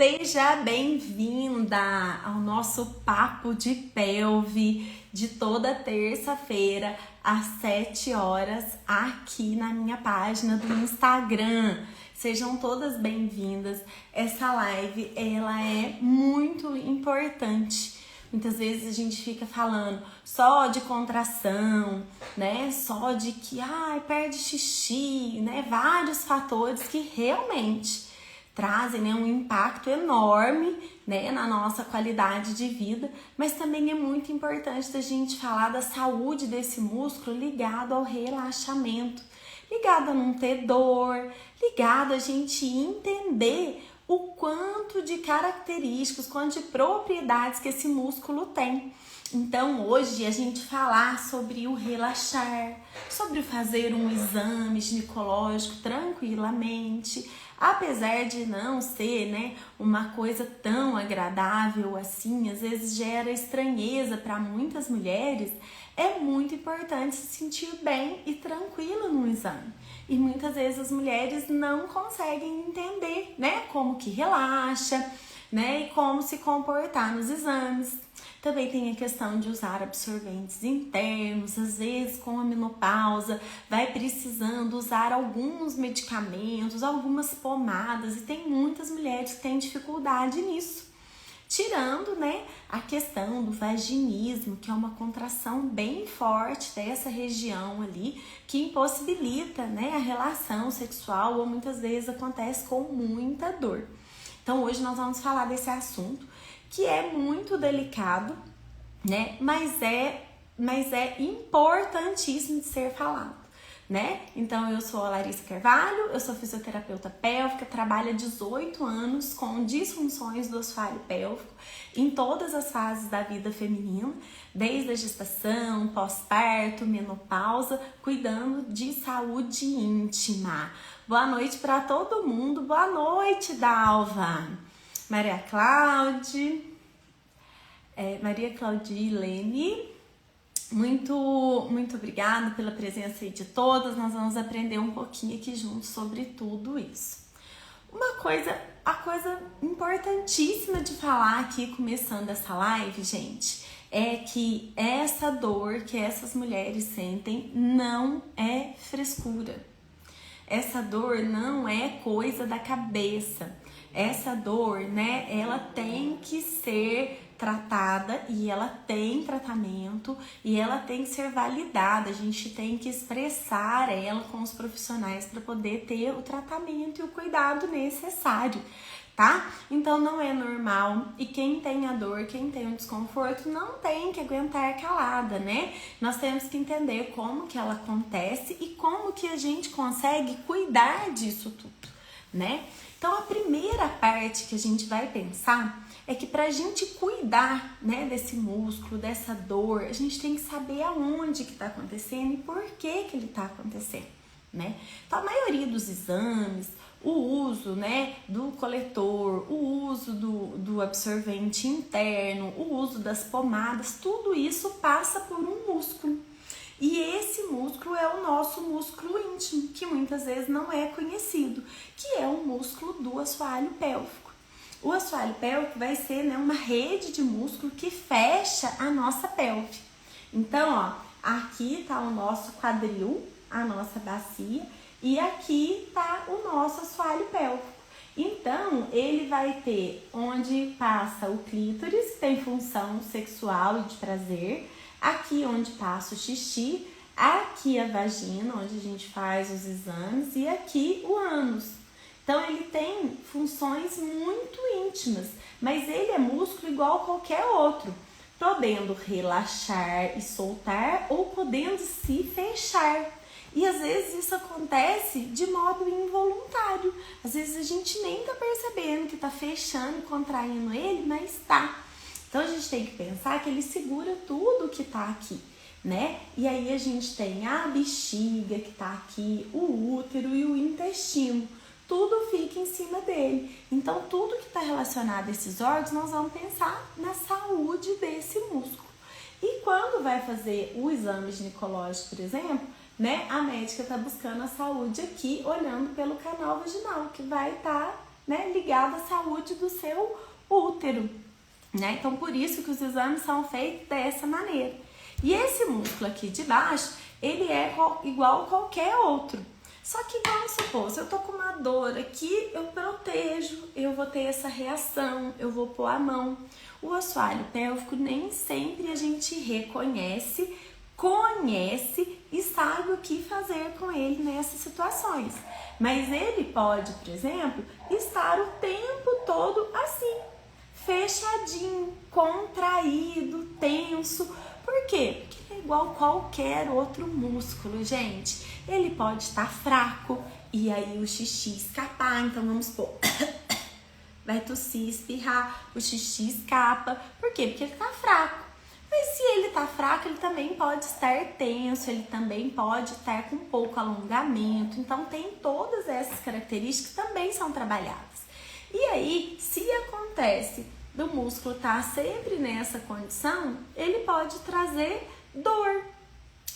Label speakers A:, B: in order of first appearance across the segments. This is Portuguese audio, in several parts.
A: Seja bem-vinda ao nosso Papo de Pelve de toda terça-feira às 7 horas aqui na minha página do Instagram. Sejam todas bem-vindas. Essa live, ela é muito importante. Muitas vezes a gente fica falando só de contração, né? Só de que perde xixi, né? Vários fatores que realmente trazem, né, um impacto enorme, né, na nossa qualidade de vida, mas também é muito importante da gente falar da saúde desse músculo ligado ao relaxamento, ligado a não ter dor, ligado a gente entender o quanto de características, quanto de propriedades que esse músculo tem. Então, hoje a gente falar sobre o relaxar, sobre fazer um exame ginecológico tranquilamente, apesar de não ser, né, uma coisa tão agradável assim, às vezes gera estranheza para muitas mulheres, é muito importante se sentir bem e tranquila no exame. E muitas vezes as mulheres não conseguem entender, né, como que relaxa, né, e como se comportar nos exames. Também tem a questão de usar absorventes internos, às vezes com a menopausa, vai precisando usar alguns medicamentos, algumas pomadas, e tem muitas mulheres que têm dificuldade nisso. Tirando, né, a questão do vaginismo, que é uma contração bem forte dessa região ali, que impossibilita, né, a relação sexual ou muitas vezes acontece com muita dor. Então hoje nós vamos falar desse assunto, que é muito delicado, né? Mas é importantíssimo de ser falado, né? Então eu sou a Larissa Carvalho, eu sou fisioterapeuta pélvica, trabalho há 18 anos com disfunções do assoalho pélvico em todas as fases da vida feminina, desde a gestação, pós-parto, menopausa, cuidando de saúde íntima. Boa noite para todo mundo, boa noite, Dalva! Maria Claudilene, muito obrigada pela presença aí de todas. Nós vamos aprender um pouquinho aqui juntos sobre tudo isso. A coisa importantíssima de falar aqui, começando essa live, gente, é que essa dor que essas mulheres sentem não é frescura. Essa dor não é coisa da cabeça. Essa dor, né, ela tem que ser tratada e ela tem tratamento e ela tem que ser validada. A gente tem que expressar ela com os profissionais para poder ter o tratamento e o cuidado necessário, tá? Então não é normal, e quem tem a dor, quem tem o desconforto, não tem que aguentar calada, né? Nós temos que entender como que ela acontece e como que a gente consegue cuidar disso tudo, né? Então a primeira parte que a gente vai pensar é que pra gente cuidar, né, desse músculo, dessa dor, a gente tem que saber aonde que tá acontecendo e por que que ele tá acontecendo, né? Então a maioria dos exames, o uso, né, do coletor, o uso do absorvente interno, o uso das pomadas, tudo isso passa por um músculo. E esse músculo é o nosso músculo íntimo, que muitas vezes não é conhecido, que é o músculo do assoalho pélvico. O assoalho pélvico vai ser, né, uma rede de músculo que fecha a nossa pelve. Então, ó, aqui tá o nosso quadril, a nossa bacia, e aqui tá o nosso assoalho pélvico. Então, ele vai ter onde passa o clítoris, tem função sexual e de prazer, aqui onde passa o xixi, aqui a vagina, onde a gente faz os exames, e aqui o ânus. Então ele tem funções muito íntimas, mas ele é músculo igual a qualquer outro, podendo relaxar e soltar ou podendo se fechar. E às vezes isso acontece de modo involuntário, às vezes a gente nem tá percebendo que tá fechando e contraindo ele, mas tá. Então a gente tem que pensar que ele segura tudo que tá aqui, né? E aí a gente tem a bexiga que tá aqui, o útero e o intestino. Tudo fica em cima dele. Então tudo que está relacionado a esses órgãos, nós vamos pensar na saúde desse músculo. E quando vai fazer o exame ginecológico, por exemplo, né, a médica está buscando a saúde aqui, olhando pelo canal vaginal, que vai estar né, ligado à saúde do seu útero, né? Então, por isso que os exames são feitos dessa maneira. E esse músculo aqui de baixo, ele é igual a qualquer outro. Só que vamos supor, se eu tô com uma dor aqui, eu protejo, eu vou ter essa reação, eu vou pôr a mão. O assoalho pélvico nem sempre a gente reconhece, conhece e sabe o que fazer com ele nessas situações. Mas ele pode, por exemplo, estar o tempo todo assim, fechadinho, contraído, tenso. Por quê? Porque ele é igual a qualquer outro músculo, gente. Ele pode estar fraco e aí o xixi escapar. Então vamos supor, vai tossir, espirrar, o xixi escapa. Por quê? Porque ele tá fraco. Mas se ele tá fraco, ele também pode estar tenso, ele também pode estar com pouco alongamento. Então tem todas essas características que também são trabalhadas. E aí, se acontece do músculo estar sempre nessa condição, ele pode trazer dor.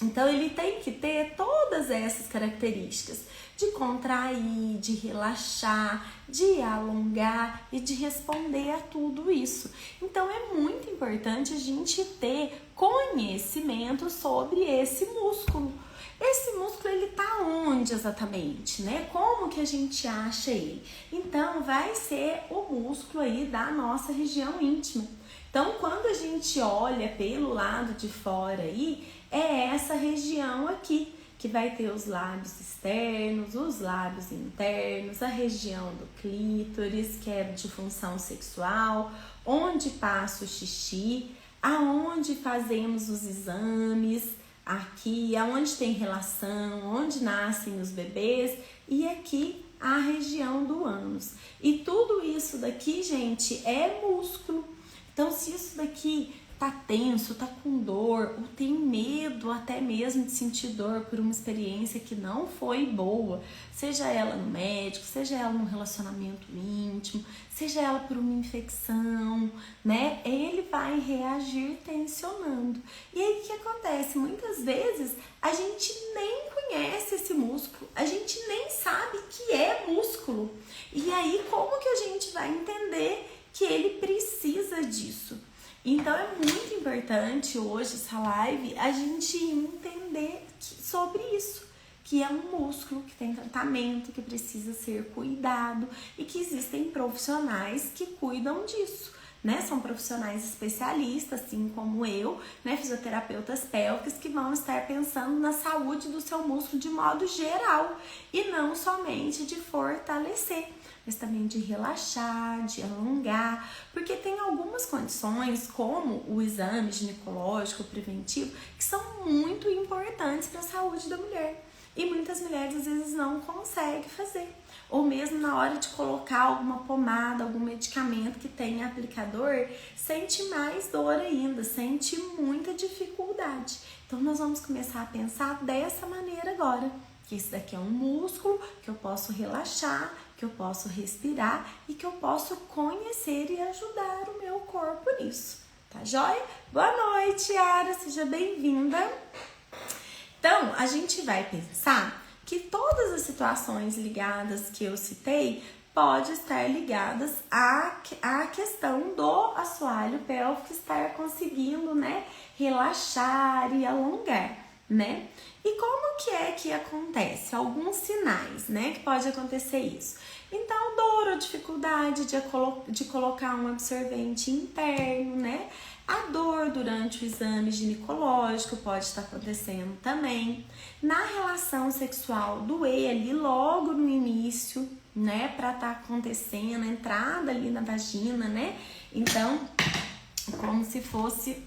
A: Então, ele tem que ter todas essas características de contrair, de relaxar, de alongar e de responder a tudo isso. Então, é muito importante a gente ter conhecimento sobre esse músculo. Esse músculo, ele tá onde exatamente, né? Como que a gente acha ele? Então, vai ser o músculo aí da nossa região íntima. Então, quando a gente olha pelo lado de fora aí, é essa região aqui, que vai ter os lábios externos, os lábios internos, a região do clítoris, que é de função sexual, onde passa o xixi, aonde fazemos os exames, aqui, aonde tem relação, onde nascem os bebês, e aqui a região do ânus. E tudo isso daqui, gente, é músculo. Então, se isso daqui tá tenso, tá com dor, ou tem medo até mesmo de sentir dor por uma experiência que não foi boa, seja ela no médico, seja ela num relacionamento íntimo, seja ela por uma infecção, né? Ele vai reagir tensionando. E aí o que acontece? Muitas vezes a gente nem conhece esse músculo, a gente nem sabe que é músculo. E aí como que a gente vai entender que ele precisa disso? Então é muito importante hoje essa live a gente entender sobre isso, que é um músculo que tem tratamento, que precisa ser cuidado e que existem profissionais que cuidam disso, né? São profissionais especialistas, assim como eu, né? Fisioterapeutas pélvicos que vão estar pensando na saúde do seu músculo de modo geral e não somente de fortalecer, mas também de relaxar, de alongar, porque tem algumas condições, como o exame ginecológico preventivo, que são muito importantes para a saúde da mulher. E muitas mulheres às vezes não conseguem fazer. Ou mesmo na hora de colocar alguma pomada, algum medicamento que tenha aplicador, sente mais dor ainda, sente muita dificuldade. Então nós vamos começar a pensar dessa maneira agora, que esse daqui é um músculo que eu posso relaxar, que eu posso respirar e que eu posso conhecer e ajudar o meu corpo nisso. Tá joia? Boa noite, Yara, seja bem-vinda. Então, a gente vai pensar que todas as situações ligadas que eu citei podem estar ligadas à questão do assoalho pélvico estar conseguindo, né, relaxar e alongar, né? E como que acontece? Alguns sinais, né, que pode acontecer isso. Então, dor ou dificuldade de colocar um absorvente interno, né? A dor durante o exame ginecológico pode estar acontecendo também. Na relação sexual, doer ali logo no início, né? Pra estar acontecendo, a entrada ali na vagina, né? Então, como se fosse...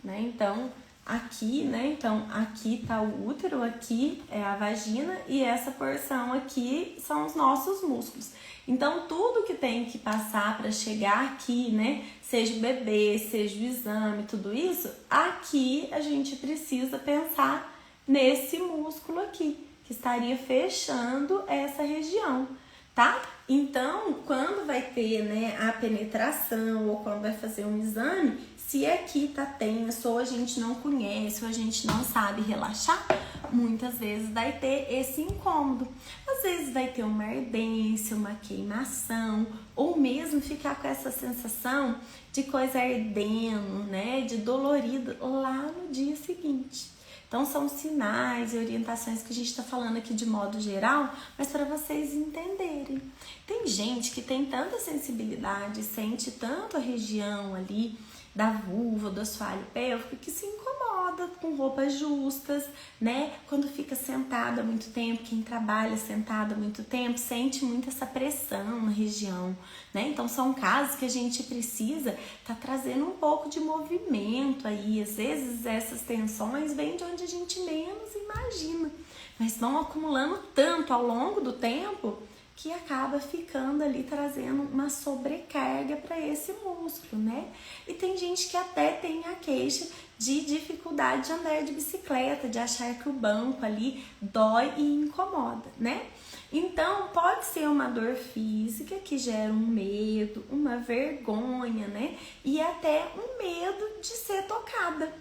A: né? Então, aqui, né? Então, aqui tá o útero, aqui é a vagina e essa porção aqui são os nossos músculos. Então, tudo que tem que passar para chegar aqui, né? Seja o bebê, seja o exame, tudo isso, aqui a gente precisa pensar nesse músculo aqui, que estaria fechando essa região, tá? Então, quando vai ter, né, a penetração ou quando vai fazer um exame, se aqui tá tenso, ou a gente não conhece, ou a gente não sabe relaxar, muitas vezes vai ter esse incômodo. Às vezes vai ter uma ardência, uma queimação, ou mesmo ficar com essa sensação de coisa ardendo, né, de dolorido lá no dia seguinte. Então são sinais e orientações que a gente está falando aqui de modo geral, mas para vocês entenderem. Tem gente que tem tanta sensibilidade, sente tanto a região ali da vulva, do assoalho pélvico, que se incomoda com roupas justas, né? Quando fica sentada há muito tempo, quem trabalha sentada há muito tempo, sente muito essa pressão na região, né? Então são casos que a gente precisa tá trazendo um pouco de movimento aí. Às vezes essas tensões vêm de onde a gente menos imagina, mas vão acumulando tanto ao longo do tempo que acaba ficando ali trazendo uma sobrecarga para esse músculo, né? E tem gente que até tem a queixa de dificuldade de andar de bicicleta, de achar que o banco ali dói e incomoda, né? Então, pode ser uma dor física que gera um medo, uma vergonha, né? E até um medo de ser tocada,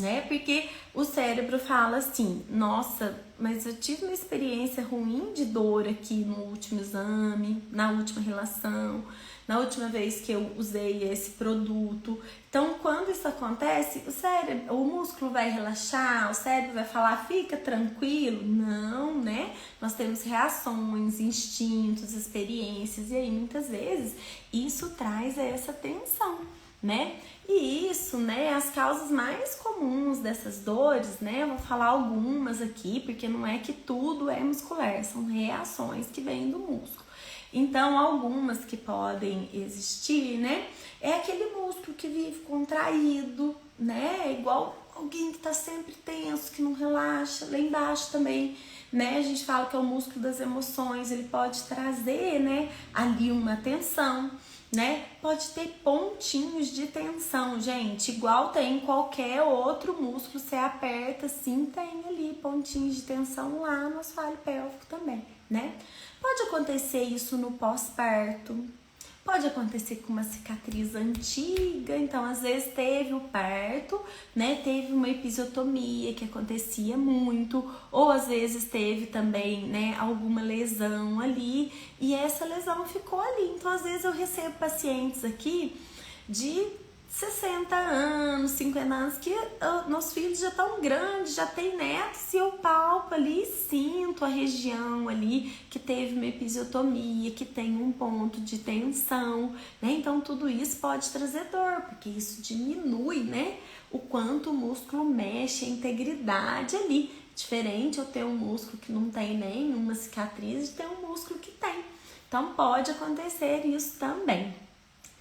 A: né? Porque o cérebro fala assim, nossa, mas eu tive uma experiência ruim de dor aqui no último exame, na última relação, na última vez que eu usei esse produto. Então, quando isso acontece, o músculo vai relaxar, o cérebro vai falar, fica tranquilo. Não, né? Nós temos reações, instintos, experiências, e aí muitas vezes isso traz essa tensão, né? E isso, né, as causas mais comuns dessas dores, né, eu vou falar algumas aqui, porque não é que tudo é muscular, são reações que vêm do músculo. Então, algumas que podem existir, né, é aquele músculo que vive contraído, né, igual alguém que tá sempre tenso, que não relaxa, lá embaixo também, né, a gente fala que é o músculo das emoções, ele pode trazer, né, ali uma tensão, né? Pode ter pontinhos de tensão, gente, igual tem em qualquer outro músculo, você aperta assim, tem ali pontinhos de tensão lá no assoalho pélvico também, né? Pode acontecer isso no pós-parto, pode acontecer com uma cicatriz antiga, então às vezes teve o parto, né? Teve uma episiotomia que acontecia muito, ou às vezes teve também, né, alguma lesão ali e essa lesão ficou ali. Então às vezes eu recebo pacientes aqui de 60 anos, 50 anos, que meus filhos já estão grandes, já tem netos, e eu palpo ali e sinto a região ali que teve uma episiotomia, que tem um ponto de tensão, né? Então tudo isso pode trazer dor, porque isso diminui, né, o quanto o músculo mexe, a integridade ali. Diferente eu ter um músculo que não tem nenhuma cicatriz de ter um músculo que tem. Então pode acontecer isso também.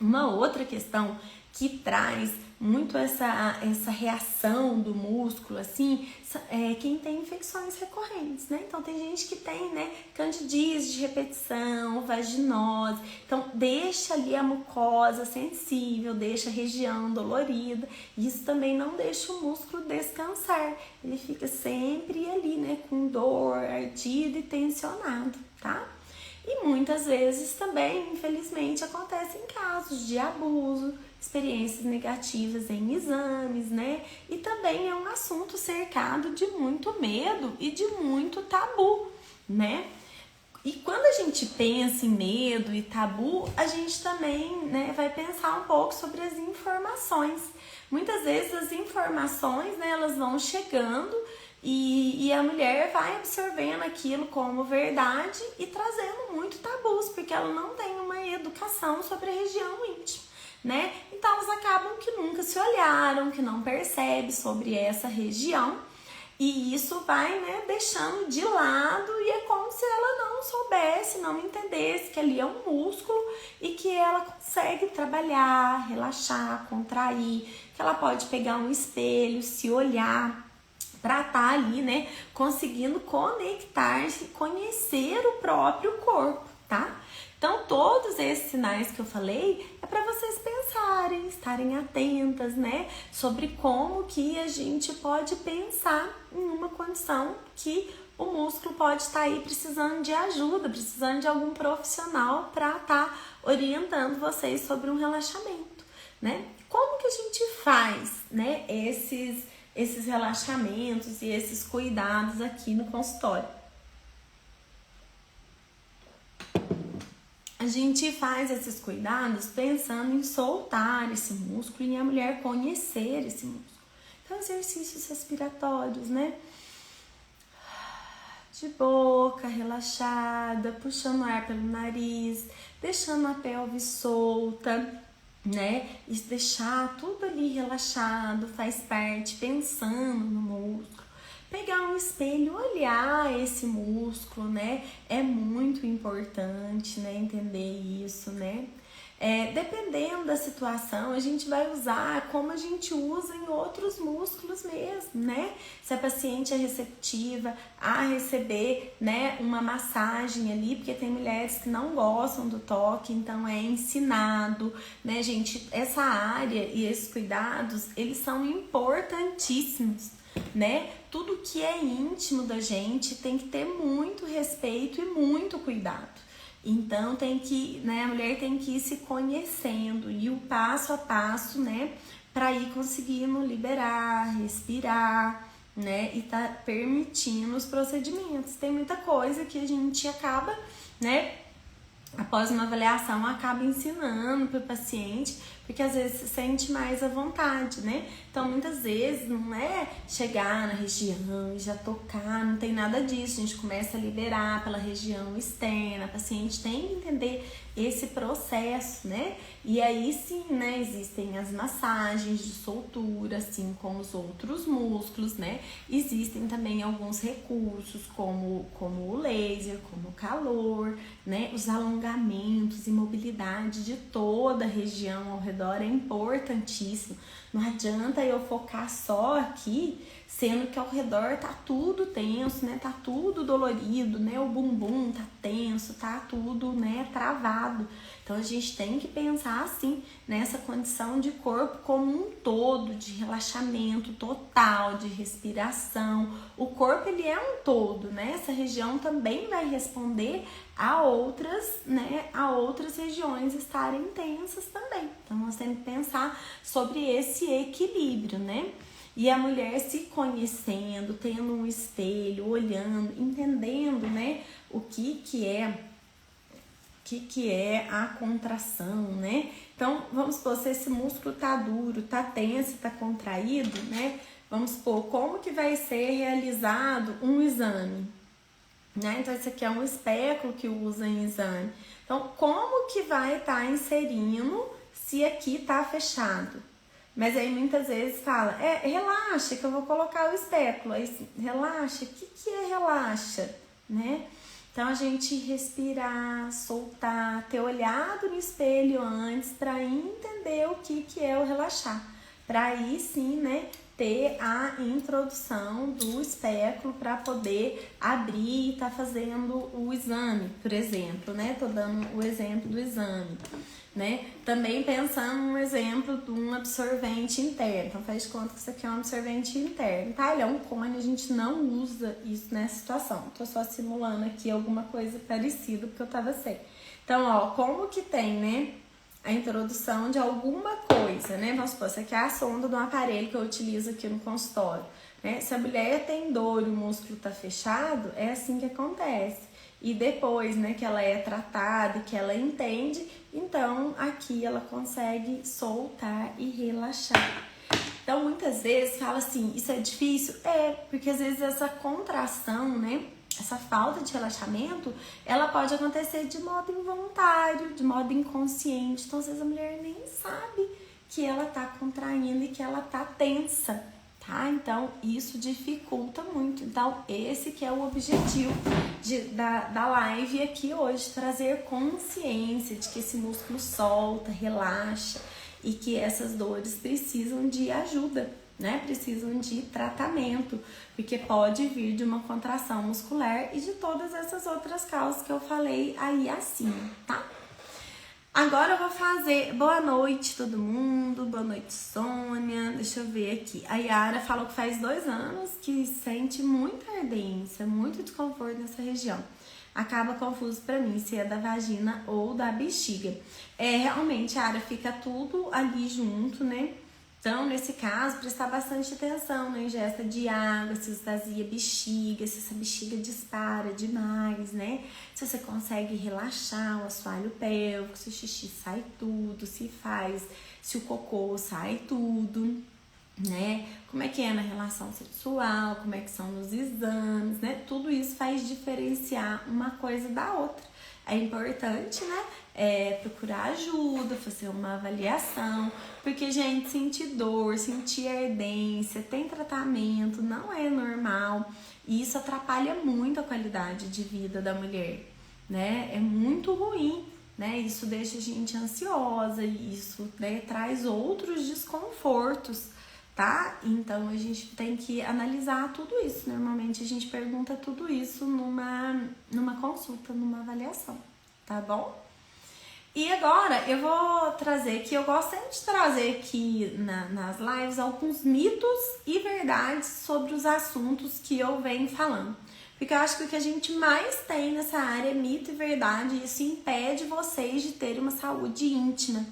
A: Uma outra questão que traz muito essa reação do músculo, assim, é quem tem infecções recorrentes, né? Então, tem gente que tem, né, candidíase de repetição, vaginose, então deixa ali a mucosa sensível, deixa a região dolorida, isso também não deixa o músculo descansar, ele fica sempre ali, né, com dor, ardido e tensionado, tá? E muitas vezes também, infelizmente, acontecem casos de abuso, experiências negativas em exames, né? E também é um assunto cercado de muito medo e de muito tabu, né? E quando a gente pensa em medo e tabu, a gente também, né, vai pensar um pouco sobre as informações. Muitas vezes as informações, né, elas vão chegando e a mulher vai absorvendo aquilo como verdade e trazendo muito tabus, porque ela não tem uma educação sobre a região íntima, né? Então elas acabam que nunca se olharam, que não percebem sobre essa região, e isso vai, né, deixando de lado, e é como se ela não soubesse, não entendesse que ali é um músculo e que ela consegue trabalhar, relaxar, contrair, que ela pode pegar um espelho, se olhar, para estar ali, né, conseguindo conectar-se, conhecer o próprio corpo, tá? Então, todos esses sinais que eu falei é para vocês pensarem, estarem atentas, né, sobre como que a gente pode pensar em uma condição que o músculo pode estar aí precisando de ajuda, precisando de algum profissional para estar orientando vocês sobre um relaxamento, né? Como que a gente faz, né, esses relaxamentos e esses cuidados aqui no consultório? A gente faz esses cuidados pensando em soltar esse músculo e a mulher conhecer esse músculo. Então, exercícios respiratórios, né? De boca, relaxada, puxando o ar pelo nariz, deixando a pelve solta, né? E deixar tudo ali relaxado, faz parte, pensando no músculo. Pegar um espelho, olhar esse músculo, né? É muito importante, né? Entender isso, né? Dependendo da situação, a gente vai usar como a gente usa em outros músculos mesmo, né? Se a paciente é receptiva a receber, né, uma massagem ali, porque tem mulheres que não gostam do toque, então é ensinado, né, gente? Essa área e esses cuidados, eles são importantíssimos, né? Tudo que é íntimo da gente tem que ter muito respeito e muito cuidado. Então tem que, né, a mulher tem que ir se conhecendo e o passo a passo, né, para ir conseguindo liberar, respirar, né, e tá permitindo os procedimentos. Tem muita coisa que a gente acaba, né, após uma avaliação, acaba ensinando para o paciente, porque às vezes se sente mais à vontade, né? Então, muitas vezes não é chegar na região e já tocar, não tem nada disso. A gente começa a liberar pela região externa, a paciente tem que entender esse processo, né? E aí sim, né, existem as massagens de soltura, assim como os outros músculos, né? Existem também alguns recursos, como o laser, como o calor, né? Os alongamentos e mobilidade de toda a região ao redor é importantíssimo. Não adianta eu focar só aqui, sendo que ao redor tá tudo tenso, né? Tá tudo dolorido, né? O bumbum tá tenso, tá tudo, né, travado. Então a gente tem que pensar assim, nessa condição de corpo como um todo, de relaxamento total, de respiração. O corpo, ele é um todo, né? Essa região também vai responder a outras, né, a outras regiões estarem tensas também. Então nós temos que pensar sobre esse equilíbrio, né? E a mulher se conhecendo, tendo um espelho, olhando, entendendo, né, o que é a contração, né? Então, vamos supor, se esse músculo tá duro, tá tenso, tá contraído, né? Vamos supor, como que vai ser realizado um exame, né? Então, esse aqui é um espéculo que usa em exame. Então, como que vai estar inserindo se aqui tá fechado? Mas aí muitas vezes fala, relaxa que eu vou colocar o espéculo. Aí, relaxa, o que é relaxa, né? Então a gente respirar, soltar, ter olhado no espelho antes para entender o que é o relaxar. Para aí sim, né, ter a introdução do espéculo para poder abrir e tá fazendo o exame, por exemplo, né? Tô dando o exemplo do exame, né? Também pensando num exemplo de um absorvente interno. Então faz de conta que isso aqui é um absorvente interno, tá? Ele é um cone, a gente não usa isso nessa situação. Tô só simulando aqui alguma coisa parecida porque eu tava sem. Então, ó, como que tem, né, a introdução de alguma coisa, né? Vamos supor, essa aqui é a sonda de um aparelho que eu utilizo aqui no consultório, né? Se a mulher tem dor e o músculo tá fechado, é assim que acontece. E depois, né, que ela é tratada, que ela entende, então aqui ela consegue soltar e relaxar. Então, muitas vezes fala assim, isso é difícil? Porque às vezes essa contração, né, essa falta de relaxamento, ela pode acontecer de modo involuntário, de modo inconsciente. Então, às vezes a mulher nem sabe que ela tá contraindo e que ela tá tensa, tá? Então, isso dificulta muito. Então, esse que é o objetivo da live aqui hoje, trazer consciência de que esse músculo solta, relaxa e que essas dores precisam de ajuda, né? Precisam de tratamento, porque pode vir de uma contração muscular e de todas essas outras causas que eu falei aí acima, tá? Agora eu vou fazer boa noite todo mundo, boa noite Sônia, deixa eu ver aqui. A Yara falou que faz 2 anos que sente muita ardência, muito desconforto nessa região. acaba confuso pra mim se é da vagina ou da bexiga. Realmente, a área fica tudo ali junto, né? Então, nesse caso, prestar bastante atenção na ingesta de água, se esvazia a bexiga, se essa bexiga dispara demais, né? Se você consegue relaxar o assoalho pélvico, se o xixi sai tudo, se o cocô sai tudo, né? Como é que é na relação sexual, como é que são nos exames, né? Tudo isso faz diferenciar uma coisa da outra. É importante, né? Procurar ajuda, fazer uma avaliação, porque, gente, sentir dor, sentir ardência, tem tratamento, não é normal, e isso atrapalha muito a qualidade de vida da mulher, né? É muito ruim, né? Isso deixa a gente ansiosa, e isso, né, traz outros desconfortos, tá? Então a gente tem que analisar tudo isso. Normalmente a gente pergunta tudo isso numa consulta, numa avaliação, tá bom? E agora eu vou trazer aqui, eu gosto sempre de trazer aqui nas lives alguns mitos e verdades sobre os assuntos que eu venho falando. Porque eu acho que o que a gente mais tem nessa área é mito e verdade, e isso impede vocês de terem uma saúde íntima.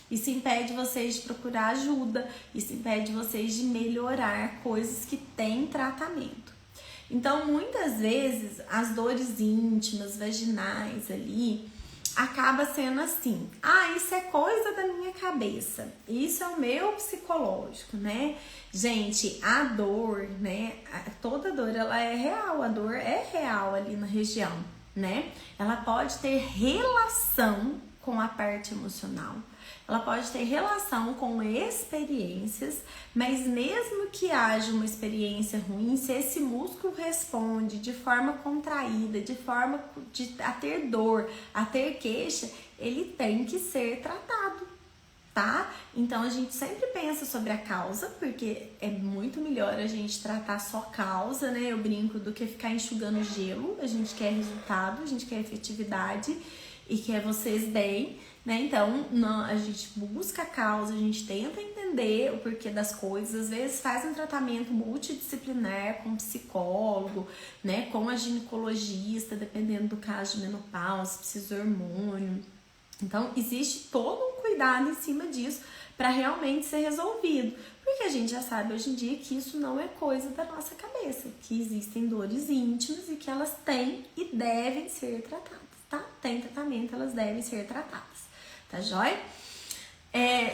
A: Isso impede vocês de procurar ajuda, isso impede vocês de melhorar coisas que têm tratamento. Então, muitas vezes, as dores íntimas, vaginais ali, acaba sendo assim, isso é coisa da minha cabeça, isso é o meu psicológico, né? Gente, a dor, né? Toda dor, ela é real, a dor é real ali na região, né? Ela pode ter relação com a parte emocional, ela pode ter relação com experiências, mas mesmo que haja uma experiência ruim, se esse músculo responde de forma contraída, de forma a ter dor, a ter queixa, ele tem que ser tratado, tá? Então a gente sempre pensa sobre a causa, porque é muito melhor a gente tratar só causa, né? Eu brinco, do que ficar enxugando gelo. A gente quer resultado, a gente quer efetividade e quer vocês bem, né? Então, a gente busca a causa, a gente tenta entender o porquê das coisas, às vezes faz um tratamento multidisciplinar com psicólogo, né? Com a ginecologista, dependendo do caso de menopausa, precisa de hormônio. Então, existe todo um cuidado em cima disso para realmente ser resolvido, porque a gente já sabe hoje em dia que isso não é coisa da nossa cabeça, que existem dores íntimas e que elas têm e devem ser tratadas, tá? Tem tratamento, elas devem ser tratadas. Tá jóia?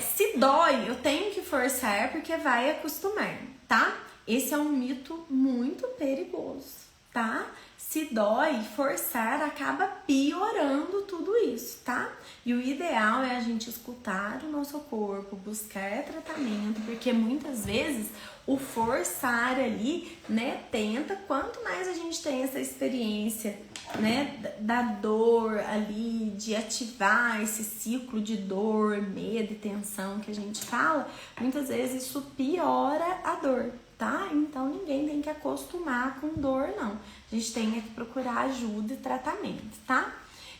A: Se dói, eu tenho que forçar porque vai acostumar, tá? Esse é um mito muito perigoso, tá? Se dói, forçar acaba piorando tudo isso, tá? E o ideal é a gente escutar o nosso corpo, buscar tratamento, porque muitas vezes o forçar ali, né, tenta, quanto mais a gente tem essa experiência, né, da dor ali, de ativar esse ciclo de dor, medo e tensão que a gente fala, muitas vezes isso piora a dor, tá? Então ninguém tem que acostumar com dor, não. A gente tem que procurar ajuda e tratamento, tá?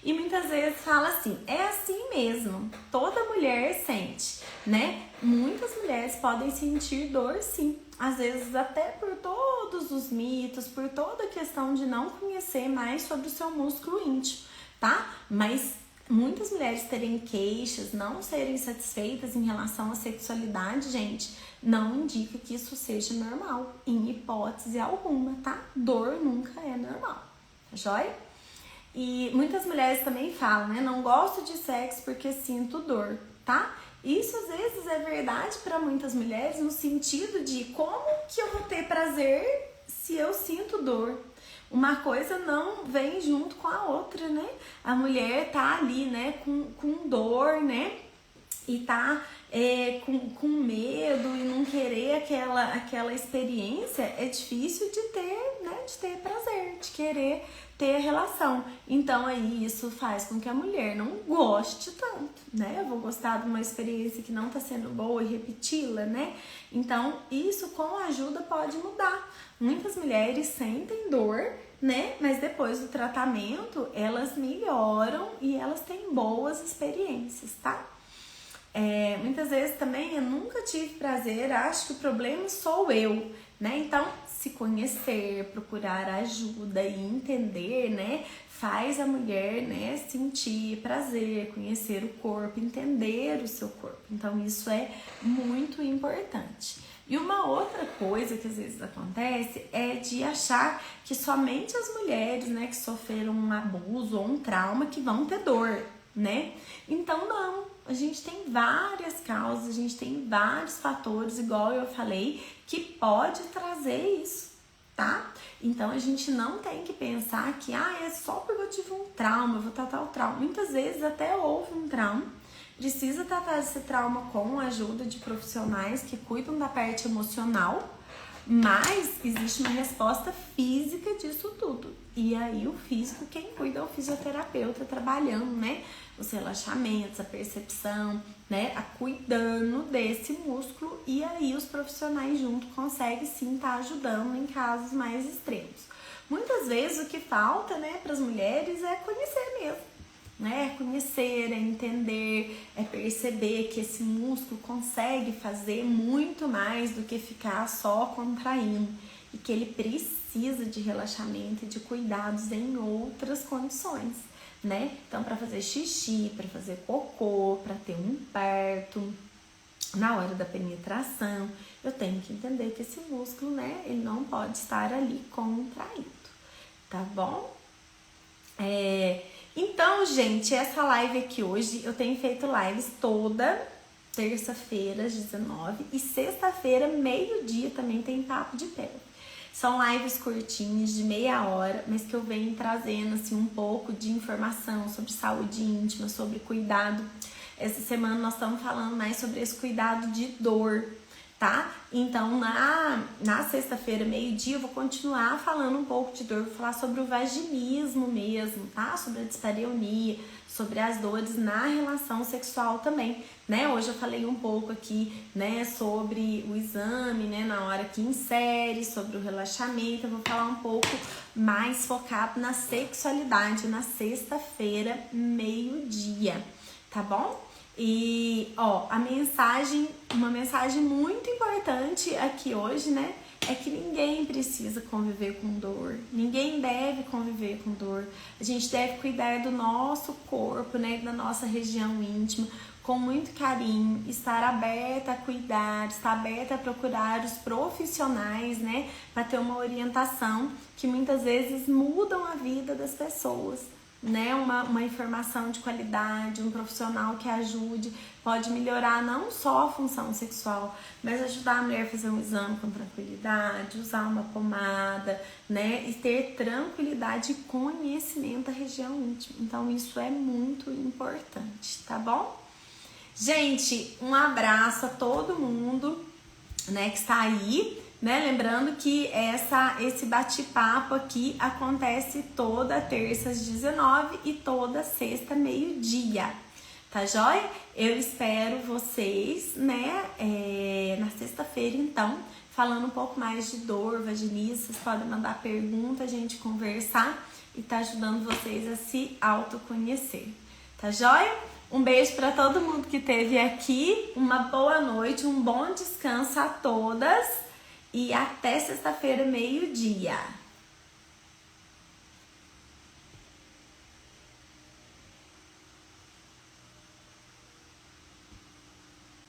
A: E muitas vezes fala assim, é assim mesmo, toda mulher sente, né? Muitas mulheres podem sentir dor sim, às vezes até por todos os mitos, por toda a questão de não conhecer mais sobre o seu músculo íntimo, tá? Mas muitas mulheres terem queixas, não serem satisfeitas em relação à sexualidade, gente, não indica que isso seja normal, em hipótese alguma, tá? Dor nunca é normal, tá joia? E muitas mulheres também falam, né? Não gosto de sexo porque sinto dor, tá? Isso às vezes é verdade para muitas mulheres no sentido de como que eu vou ter prazer se eu sinto dor? Uma coisa não vem junto com a outra, né? A mulher tá ali, né, com dor, né? E tá com medo e não querer aquela experiência, é difícil de ter, né? De ter prazer, de querer ter a relação. Então aí isso faz com que a mulher não goste tanto, né? Eu vou gostar de uma experiência que não tá sendo boa e repeti-la, né? Então isso com ajuda pode mudar. Muitas mulheres sentem dor, né? Mas depois do tratamento elas melhoram e elas têm boas experiências, tá? Muitas vezes também eu nunca tive prazer, acho que o problema sou eu, né? Então, se conhecer, procurar ajuda e entender, né, faz a mulher, né, sentir prazer, conhecer o corpo, entender o seu corpo. Então, isso é muito importante. E uma outra coisa que às vezes acontece é de achar que somente as mulheres, né, que sofreram um abuso ou um trauma que vão ter dor, né? Então não, a gente tem várias causas, a gente tem vários fatores, igual eu falei, que pode trazer isso, tá? Então a gente não tem que pensar que é só porque eu tive um trauma, eu vou tratar o trauma. Muitas vezes até houve um trauma, precisa tratar esse trauma com a ajuda de profissionais que cuidam da parte emocional, mas existe uma resposta física disso tudo. E aí o físico, quem cuida é o fisioterapeuta trabalhando, né? Os relaxamentos, a percepção, né? Cuidando desse músculo. E aí os profissionais junto conseguem sim estar ajudando em casos mais extremos. Muitas vezes o que falta, né, para as mulheres é conhecer mesmo. É conhecer, é entender, é perceber que esse músculo consegue fazer muito mais do que ficar só contraindo e que ele precisa de relaxamento e de cuidados em outras condições, né? Então, para fazer xixi, para fazer cocô, para ter um parto, na hora da penetração, eu tenho que entender que esse músculo, né, ele não pode estar ali contraído, tá bom? Então, gente, essa live aqui hoje, eu tenho feito lives toda terça-feira às 19 e sexta-feira, meio-dia, também tem papo de pele. São lives curtinhas, de meia hora, mas que eu venho trazendo assim, um pouco de informação sobre saúde íntima, sobre cuidado. Essa semana nós estamos falando mais sobre esse cuidado de dor, tá? Então, na sexta-feira, meio-dia, eu vou continuar falando um pouco de dor, vou falar sobre o vaginismo mesmo, tá? Sobre a dispareunia, sobre as dores na relação sexual também, né? Hoje eu falei um pouco aqui, né, sobre o exame, né, na hora que insere, sobre o relaxamento. Eu vou falar um pouco mais focado na sexualidade na sexta-feira, meio-dia, tá bom? E, uma mensagem muito importante aqui hoje, né? É que ninguém precisa conviver com dor, ninguém deve conviver com dor. A gente deve cuidar do nosso corpo, né? Da nossa região íntima, com muito carinho, estar aberta a cuidar, estar aberta a procurar os profissionais, né? Para ter uma orientação que muitas vezes mudam a vida das pessoas. Né, uma informação de qualidade, um profissional que ajude, pode melhorar não só a função sexual, mas ajudar a mulher a fazer um exame com tranquilidade, usar uma pomada, né, e ter tranquilidade e conhecimento da região íntima. Então isso é muito importante, tá bom? Gente, um abraço a todo mundo, né, que está aí. Né? Lembrando que esse bate-papo aqui acontece toda terça às 19 e toda sexta, meio-dia, tá joia? Eu espero vocês, né, na sexta-feira, então, falando um pouco mais de dor, vaginismo. Vocês podem mandar pergunta, a gente conversar e tá ajudando vocês a se autoconhecer, tá joia? Um beijo para todo mundo que esteve aqui, uma boa noite, um bom descanso a todas. E até sexta-feira, meio-dia.